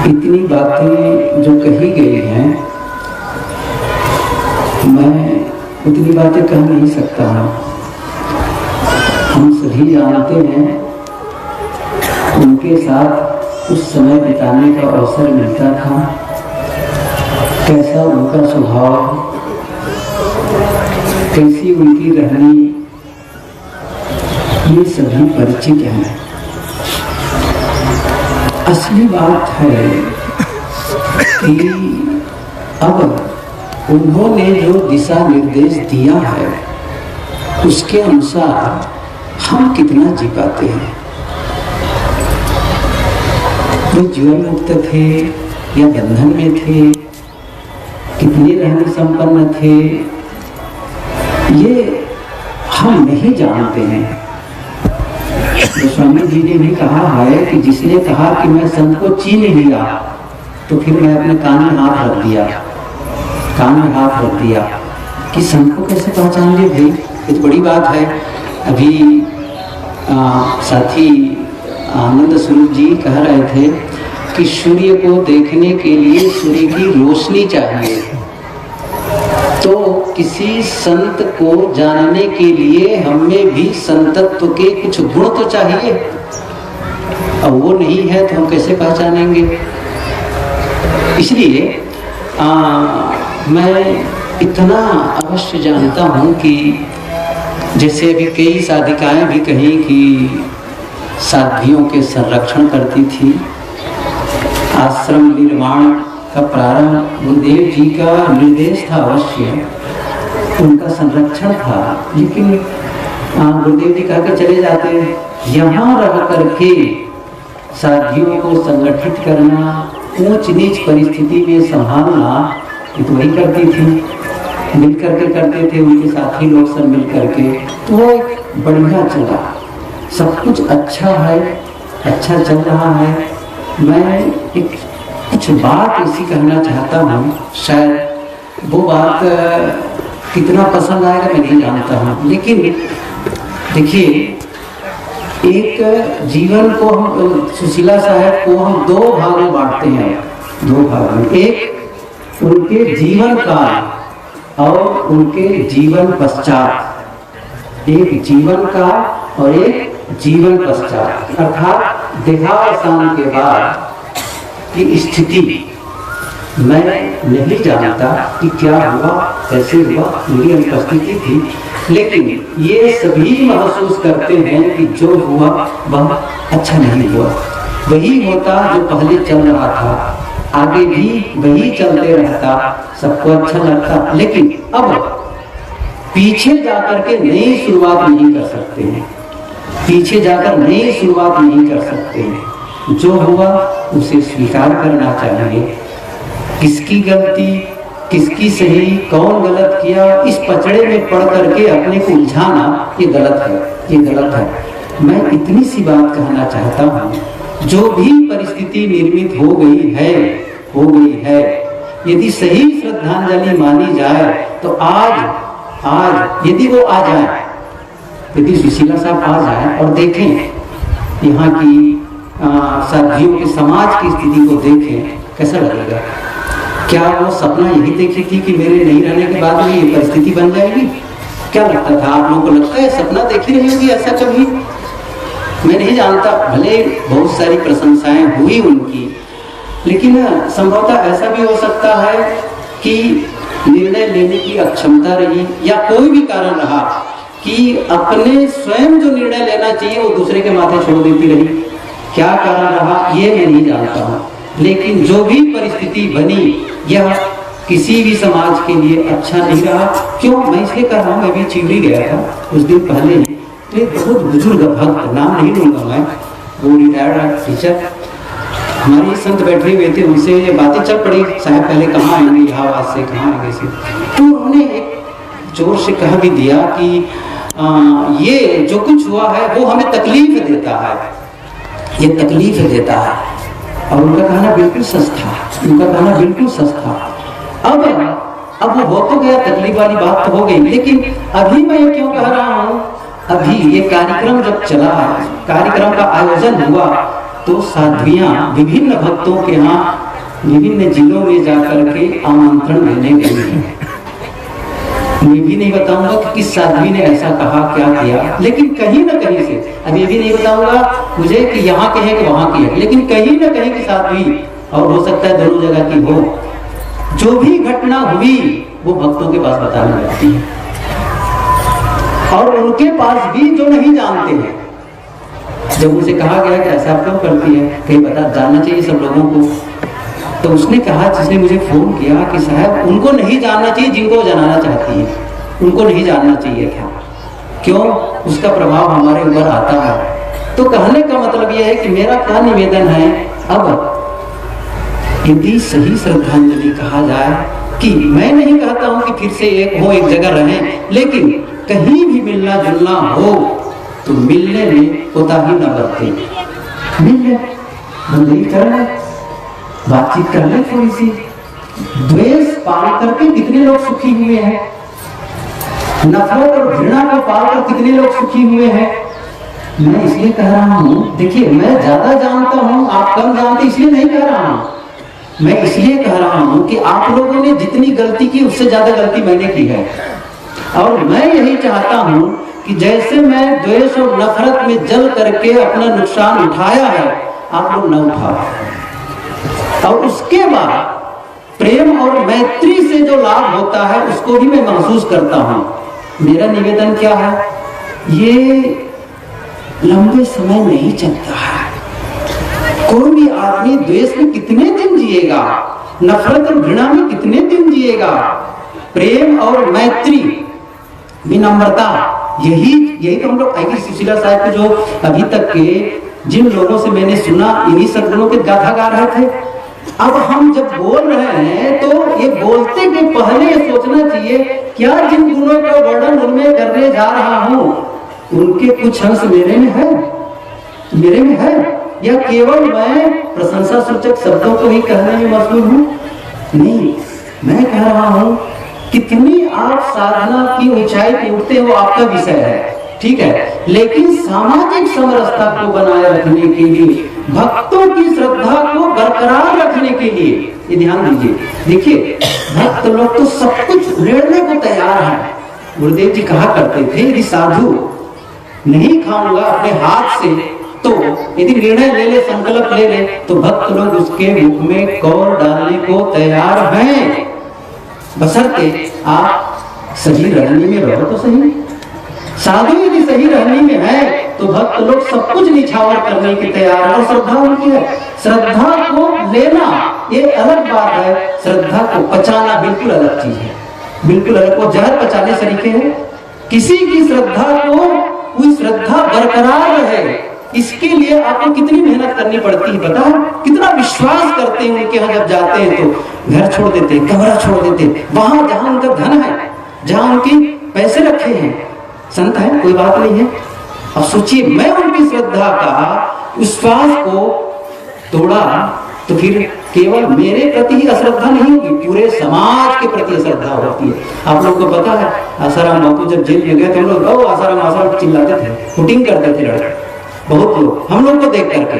इतनी बातें जो कही गई हैं, मैं उतनी बातें कह नहीं सकता हूँ। हम सभी जानते हैं, उनके साथ उस समय बिताने का अवसर मिलता था। कैसा उनका स्वभाव, कैसी उनकी रहनी, ये सभी परिचित हैं। असली बात है कि अब उन्होंने जो दिशा निर्देश दिया है, उसके अनुसार हम कितना जी पाते हैं। वो जीवन मुक्त थे या बंधन में थे, कितने रहने संपन्न थे, ये हम नहीं जानते हैं। तो स्वामी जी ने भी कहा है कि जिसने कहा कि मैं संत को चीन लिया, तो फिर मैं अपने कान में हाथ रख दिया कि संत को कैसे पहचान लिए भाई। ये तो बड़ी बात है। अभी साथी आनंद स्वरूप जी कह रहे थे कि सूर्य को देखने के लिए सूर्य की रोशनी चाहिए, तो किसी संत को जानने के लिए हमें भी संतत्व के कुछ गुण तो चाहिए। अब वो नहीं है तो हम कैसे पहचानेंगे। इसलिए मैं इतना अवश्य जानता हूँ कि जैसे अभी कई साधिकाएं भी कहीं कि साधियों के संरक्षण करती थी। आश्रम निर्माण का प्रारंभ गुरुदेव जी का निर्देश था, अवश्य उनका संरक्षण था, लेकिन गुरुदेव जी कह के चले जाते, यहाँ रह करके साथियों को संगठित करना, ऊंच नीच परिस्थिति में संभालना, ये तो वही करती थी। मिल करके करते थे उनके साथी लोग सब मिल करके, तो वो बढ़िया चला, सब कुछ अच्छा है, अच्छा चल रहा है। मैं एक कुछ बात ऐसी कहना चाहता हूँ, शायद वो बात कितना पसंद आएगा मैं नहीं जानता हूँ, लेकिन देखिए, एक जीवन को हम, सुशीला साहब को हम दो भाग में बांटते हैं, दो भाग में। एक उनके जीवन काल और उनके जीवन पश्चात, एक जीवन काल और एक जीवन पश्चात, अर्थात देहावसान के बाद की स्थिति। मैं नहीं जानता कि क्या हुआ, कैसे हुआ, मेरी अनुपस्थिति थी, लेकिन ये सभी महसूस करते हैं कि जो हुआ वह अच्छा नहीं हुआ। वही होता जो पहले चल रहा था, आगे भी वही चलते रहता, सबको अच्छा लगता, लेकिन अब पीछे जाकर के नई शुरुआत नहीं कर सकते हैं, पीछे जाकर नई शुरुआत नहीं कर सकते हैं। जो हुआ उसे स्वीकार करना चाहिए। किसकी गलती, किसकी सही, कौन गलत किया, इस पचड़े में पड़ करके अपने को उलझाना, ये गलत है, ये गलत है। मैं इतनी सी बात कहना चाहता हूँ, जो भी परिस्थिति निर्मित हो गई है, यदि सही श्रद्धांजलि मानी जाए तो आज यदि वो आ जाए, यदि सुशीला साहब आ जाए और देखें यहाँ की साथियों के समाज की स्थिति को देखें, कैसा लगेगा। क्या वो सपना यही देखी थी कि मेरे नहीं रहने के बाद में ये परिस्थिति बन जाएगी? क्या लगता था आप लोगों को? लगता है सपना देखी रही होगी ऐसा कभी? मैं नहीं जानता, भले बहुत सारी प्रशंसाएं हुई उनकी, लेकिन संभवतः ऐसा भी हो सकता है कि निर्णय लेने की अक्षमता रही, या कोई भी कारण रहा कि अपने स्वयं जो निर्णय लेना चाहिए वो दूसरे के माथे छोड़ देती रही। क्या कारण रहा ये मैं नहीं जानता हूँ, लेकिन जो भी परिस्थिति बनी, यह किसी भी समाज के लिए अच्छा नहीं रहा। क्यों मैं इसलिए कह रहा हूँ, मैं भी चिवड़ी गया था कुछ दिन पहले ही, तो एक बहुत बुजुर्ग भक्त, नाम नहीं लूंगा मैं, वो रिटायर्ड टीचर, हमारे संत बैठे हुए थे, उनसे ये बातें चल पड़ी, साहब पहले कहाँ आएंगे, इलाहाबाद से कहाँ आएंगे से, तो उन्होंने एक जोर से कह भी दिया कि ये जो कुछ हुआ है वो हमें तकलीफ देता है, ये तकलीफ देता है। और उनका कहना बिल्कुल सच था, उनका कहना बिल्कुल सच था। अब वो हो तो गया, तकलीफ वाली बात तो हो गई, लेकिन अभी मैं ये क्यों कह रहा हूँ, अभी ये कार्यक्रम जब चला, कार्यक्रम का आयोजन हुआ, तो साध्वियां विभिन्न भक्तों के यहाँ विभिन्न जिलों में जाकर के आमंत्रण देने गई। मैं भी नहीं बताऊंगा कि किस साध्वी ने ऐसा कहा, क्या किया, लेकिन कहीं न कहीं से, अब ये भी नहीं बताऊंगा मुझे कि यहाँ के है कि वहां की है, लेकिन कहीं न कहीं की साध्वी, और हो सकता है दोनों जगह की हो, जो भी घटना हुई वो भक्तों के पास बताने जाती है। और उनके पास भी जो नहीं जानते हैं, जब उसे कहा गया कि ऐसा क्यों करती है, कहीं बता जानना चाहिए सब लोगों को, तो उसने कहा, जिसने मुझे फोन किया, कि साहब उनको नहीं जानना चाहिए जिनको जनाना चाहती है, उनको नहीं जानना चाहिए। क्या क्यों? उसका प्रभाव हमारे ऊपर आता है। तो कहने का मतलब यह है कि मेरा क्या निवेदन है, अब यदि सही श्रद्धांजलि कहा जाए कि मैं नहीं कहता हूं कि फिर से एक हो, एक जगह रहें, लेकिन कहीं भी मिलना जुलना हो तो मिलने में कोताही न बरते, मिलने बंदगी करना, बातचीत कर ले थोड़ी सी। द्वेष पाल करके कितने लोग सुखी हुए हैं, नफरत और घृणा को पाल कर कितने लोग सुखी हुए हैं। मैं इसलिए कह रहा हूँ, देखिए मैं ज्यादा जानता हूँ, आप कम जानते, इसलिए नहीं कह रहा हूँ। मैं इसलिए कह रहा हूँ कि आप लोगों ने जितनी गलती की उससे ज्यादा गलती मैंने की है, और मैं यही चाहता हूँ कि जैसे मैं द्वेष और नफरत में जल करके अपना नुकसान उठाया है, आप लोग न उठाओ। और उसके बाद प्रेम और मैत्री से जो लाभ होता है उसको भी मैं महसूस करता हूं। मेरा निवेदन क्या है, ये लंबे समय नहीं चलता है। कोई भी आदमी द्वेष में कितने दिन जिएगा, नफरत और घृणा में कितने दिन जिएगा। प्रेम और मैत्री, विनम्रता, यही तो हम लोग सुशीला साहब के जो अभी तक के जिन लोगों से मैंने सुना, इन्हीं सद्गुणों के गाथा गा रहे थे। अब हम जब बोल रहे हैं तो ये बोलते के पहले ये सोचना चाहिए, क्या जिन गुणों का वर्णन उनमें करने जा रहा हूं उनके कुछ अंश मेरे में है, या केवल मैं प्रशंसा सूचक शब्दों को ही कहने में मशगूल हूं? नहीं, मैं कह रहा हूं कितनी आप साधना की ऊंचाई पे उठते हो आपका विषय है, ठीक है, लेकिन सामाजिक समरसता को बनाए रखने के लिए, भक्तों की श्रद्धा को बरकरार रखने के लिए, ये ध्यान दीजिए। देखिए भक्त लोग तो सब कुछ लेने को तैयार हैं। गुरुदेव जी कहा करते थे, यदि साधु नहीं खाऊंगा अपने हाथ से, तो यदि निर्णय ले ले, संकल्प ले ले, तो भक्त लोग उसके मुख में कौर डालने को तैयार हैं, बशर्ते आप सही रहनी में रहो तो सही। साधु यदि सही रहने में है तो भक्त लोग सब कुछ निछावर करने के तैयार है। और श्रद्धा उनकी है, श्रद्धा को लेना ये अलग बात है, श्रद्धा को पचाना बिल्कुल अलग चीज है, बिल्कुल अलग। वो जहर पचाने तरीके हैं। किसी की श्रद्धा को, कोई श्रद्धा बरकरार रहे, इसके लिए आपको कितनी मेहनत करनी पड़ती है पता है? कितना विश्वास करते हैं उनके यहाँ जब जाते हैं तो घर छोड़ देते, कमरा छोड़ देते, वहां जहां उनका धन है, जहां उनके पैसे रखे हैं, संत है कोई बात नहीं है। अब सोचिए, मैं उनकी श्रद्धा का, विश्वास को तोड़ा तो फिर केवल मेरे प्रति ही अश्रद्धा नहीं होगी, पूरे समाज के प्रति अश्रद्धा होती है। आप लोग को पता है, आसाराम बापू जब जेल में गए थे, हम लोग आसाराम चिल्लाते थे, शूटिंग करते थे लड़के, बहुत लोग हम लोग को देख करके।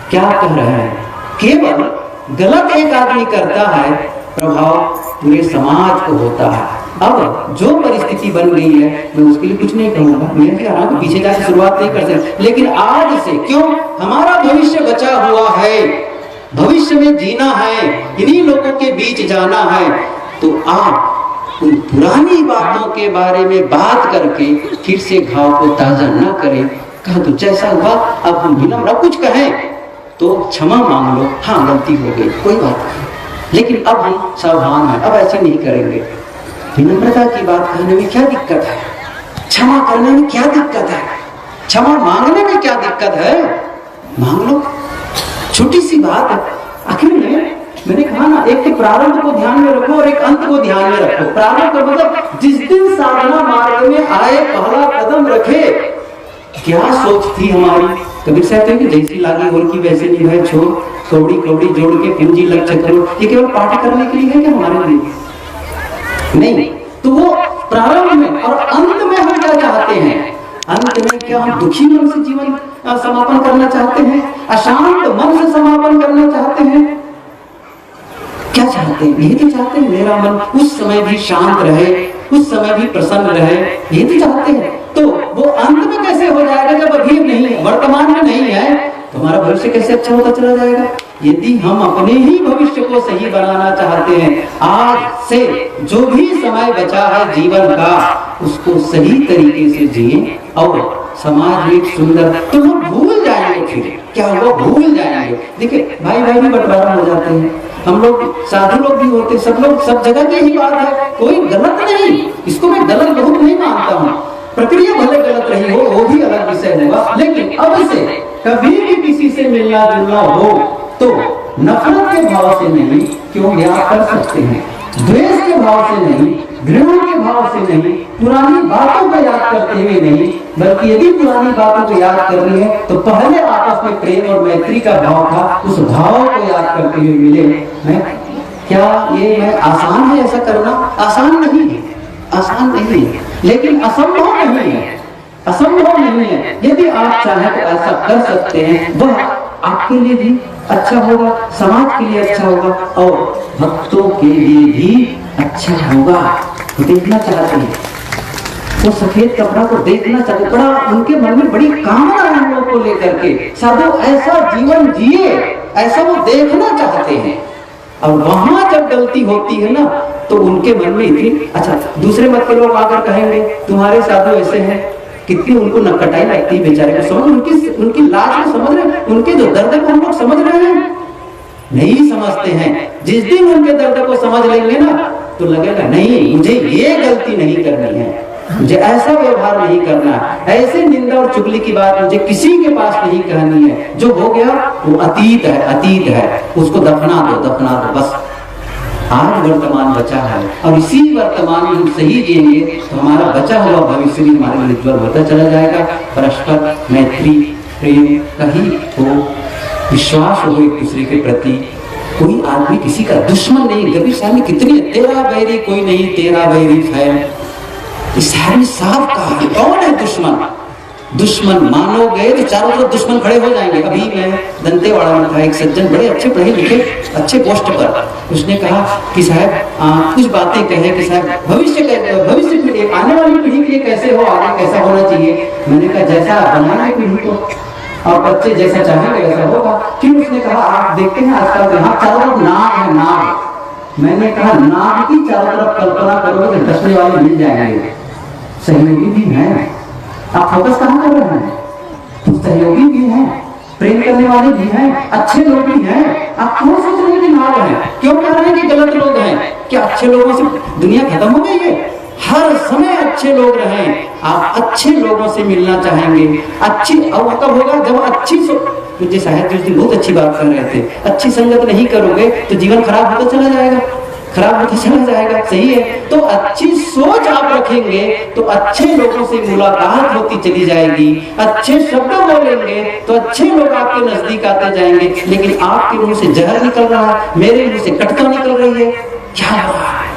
क्या कह रहे हैं? केवल गलत एक आदमी करता है, प्रभाव पूरे समाज को होता है। अब जो परिस्थिति बन गई है, मैं उसके लिए कुछ नहीं कहूंगा, मैं कह रहा हूं पीछे जाकर शुरुआत नहीं कर सकते, लेकिन आज से, क्यों, हमारा भविष्य बचा हुआ है, भविष्य में जीना है, इन्हीं लोगों के बीच जाना है, तो आप उन पुरानी बातों के बारे में बात करके फिर से घाव को ताजा न करें। कहा तो जैसा हुआ, अब हम विनम्र कुछ कहें तो क्षमा मांग लो, हाँ गलती हो गई, कोई बात नहीं, लेकिन अब हम सावधान हैं, अब ऐसे नहीं करेंगे। विनम्रता की बात कहने में क्या दिक्कत है? क्षमा करने में क्या दिक्कत है? क्षमा मांगने में क्या दिक्कत है? मांग लो, छोटी सी बात है। आखिर में मैंने कहा ना, एक तो प्रारंभ को ध्यान में रखो और एक अंत को ध्यान में रखो। प्रारंभ का मतलब जिस दिन साधना मार्ग में आए, पहला कदम रखे, क्या सोच थी हमारी। कबीर साहब कहते हैं कि जैसी लागी होल की वैसे नहीं है छोड़, कौड़ी कौड़ी जोड़ के पूंजी लक्ष्य करो। ये केवल पाठ करने के लिए है क्या हमारे लिए? नहीं। तो वो प्रारंभ में और अंत में हम क्या चाहते हैं? अंत में क्या हम दुखी मन से जीवन समापन करना चाहते हैं, अशांत मन से समापन करना चाहते हैं। क्या चाहते हैं? ये तो चाहते हैं मेरा मन उस समय भी शांत रहे, उस समय भी प्रसन्न रहे, ये तो चाहते हैं। तो वो अंत में कैसे हो जाएगा जब अभी नहीं, वर्तमान में नहीं है, तो हमारा भविष्य कैसे अच्छा होता चला जाएगा? यदि हम अपने ही भविष्य को सही बनाना चाहते हैं, आज से जो भी समय बचा है जीवन का, उसको सही तरीके से जिए और समाज में एक सुंदर, तो हम भूल जाएंगे। फिर क्या हुआ? भूल जाएंगे। देखिए भाई भाई भी बंटवारा हो जाते हैं, हम लोग साधु लोग भी होते, सब लोग सब जगह की ही बात है, कोई गलत नहीं, इसको मैं गलत बहुत नहीं मानता हूँ। प्रक्रिया भले गलत रही हो वो भी अलग विषय होगा, लेकिन अब से कभी भी किसी से मिलना जुलना हो तो नफरत के भाव से नहीं, क्यों याद कर सकते हैं, द्वेष के भाव से नहीं, घृणा के भाव से नहीं, पुरानी बातों को याद करते हुए नहीं, बल्कि यदि पुरानी बातों को याद करनी है तो पहले आपस में प्रेम और मैत्री का भाव था, उस भाव को याद करते हुए मिले। मैं क्या ये मैं आसान है ऐसा करना? आसान नहीं है, आसान नहीं है, लेकिन असंभव नहीं है, असंभव नहीं है। यदि आप चाहें तो ऐसा कर सकते हैं, वह आपके लिए भी अच्छा होगा, समाज के लिए अच्छा होगा और भक्तों के लिए भी अच्छा होगा। वो देखना चाहते हैं, वो सफेद कपड़ा को देखना चाहते, बड़ा उनके मन में बड़ी कामना है हम लोग को लेकर के, साधु ऐसा जीवन जिए, ऐसा वो देखना चाहते हैं। और वहां जब गलती होती है ना तो उनके मन में इतनी, अच्छा दूसरे मत के लोग आकर कहेंगे तुम्हारे साधु ऐसे हैं, कितनी उनको नकटाई लगती है बेचारे को, समझ उनकी लाज को समझ रहे हैं, उनके जो दर्द को हम लोग समझ रहे हैं, नहीं समझते हैं। जिस दिन उनके दर्द को समझ लेंगे ना तो लगेगा नहीं मुझे ये गलती नहीं करनी है, मुझे ऐसा व्यवहार नहीं करना है, ऐसे निंदा और चुगली की बात मुझे किसी के पास नहीं कहनी है, जो हो गया वो अतीत है, अतीत है, उसको दफना दो, दफना दो बस। आज वर्तमान बचा है और इसी वर्तमान में हम सही जिएंगे तो हमारा बचा हुआ भविष्य भी हमारे लिए उज्जवल होता चला जाएगा। परस्पर मैत्री प्रेम कहीं हो, विश्वास हो एक दूसरे के प्रति, कोई आदमी किसी का दुश्मन नहीं। कभी सामने कितनी तेरा बैरी कोई नहीं, तेरा बैरी है, इस साहब का कौन है दुश्मन? दुश्मन मानोगे तो चारों तरफ दुश्मन खड़े हो जाएंगे। अभी मैं दंतेवाड़ा में था, एक सज्जन बड़े अच्छे पढ़े लिखे अच्छे पोस्ट पर, उसने कहा कि साहब कुछ बातें कहे कि साहब भविष्य में आने वाली पीढ़ी के लिए कैसे हो, आगे कैसा होना चाहिए। मैंने कहा जैसा बनाएंगे पीढ़ी को और बच्चे जैसा चाहेंगे वैसा होगा। फिर उसने कहा आप देखते हैं आजकल यहाँ चारों तरफ नाग है, नाग। मैंने कहा नाग की चारों तरफ कल्पना करोगे तो डसने वाले मिल जाएंगे, सहयोगी भी हैं। आप फोकस कहाँ कर रहे हैं? तो सहयोगी भी हैं, प्रेम करने वाले भी हैं, अच्छे लोग भी हैं। आप क्यों सोच रहे हैं कि नाग हैं? क्यों कह रहे हैं कि गलत लोग हैं? क्या अच्छे लोगों से दुनिया खत्म हो गई है? हर समय अच्छे लोग रहें। आप अच्छे लोगों से मिलना चाहेंगे, अच्छी और कब होगा जब अच्छी मुझे साहब जिस दिन बहुत अच्छी बात कर रहे थे, अच्छी संगत नहीं करोगे तो जीवन खराब होता चला जाएगा, खराब होता चला जाएगा। सही है, तो अच्छी सोच आप रखेंगे तो अच्छे लोगों से मुलाकात होती चली जाएगी, अच्छे शब्द बोलेंगे तो अच्छे लोग आपके नजदीक आते जाएंगे। लेकिन आपके मुंह से जहर निकल रहा है, मेरे मुंह से कटका निकल रही है, क्या हो रहा है?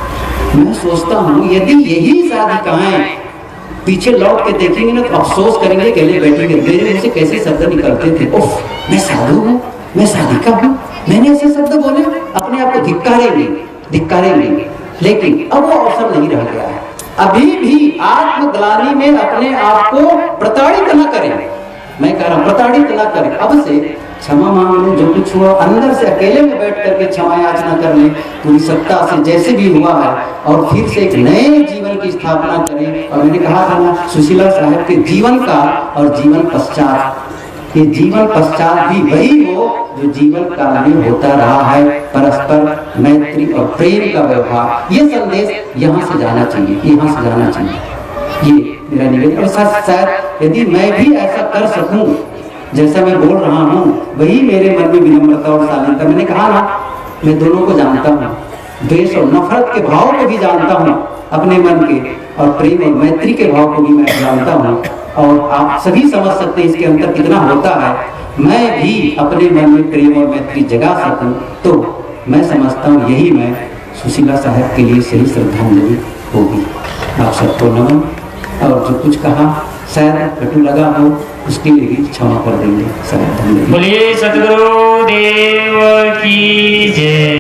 मैं सोचता हूँ यदि यही साधिकाएं पीछे लौट के देखेंगे ना तो अफसोस करेंगे, गले बैठेंगे मेरे मुंह से कैसे शब्द निकलते थे, उफ मैं साधु हूँ, मैं साधिका हूँ, मैंने ऐसे शब्द बोले, अपने आप को धिक्कारेंगे। लेकिन अब वो अवसर नहीं रह गया है। अभी भी आत्मग्लानि में अपने आप को प्रताड़ित न करें, मैं कह रहा हूं प्रताड़ित न करें। अब से क्षमा मांग लें, जो कुछ हुआ अंदर से अकेले में बैठ करके क्षमा याचना कर लें पूरी सत्ता से, जैसे भी हुआ है, और फिर से एक नए जीवन की स्थापना करें। और मैंने कहा था ना सुशीला साहब के जीवन का और जीवन पश्चात, ये जीवन पश्चात भी वही हो जो जीवन काल में होता रहा है, परस्पर मैत्री और प्रेम का व्यवहार। ये संदेश यहाँ से जाना चाहिए, यहाँ से जाना चाहिए, ये मेरा निवेदन। और शायद यदि मैं भी ऐसा कर सकूं जैसा मैं बोल रहा हूँ, वही मेरे मन में विनम्रता और शालीनता। मैंने कहा ना मैं दोनों को जानता हूँ, द्वेष और नफरत के भाव को भी जानता हूँ अपने मन के, और प्रेम और मैत्री के भाव को भी मैं जानता हूँ। और आप सभी समझ सकते हैं इसके अंतर कितना होता है। मैं भी अपने मन में प्रेम और मैत्री जगा सकूं तो मैं समझता हूँ यही मैं सुशीला साहब के लिए सही श्रद्धांजलि होगी। आप सबको नमन। और जो कुछ कहा शायद कटु लगा हो उसकी भी क्षमा कर देंगे। सब धन्यवाद। बोलिए सतगुरु देव की जय।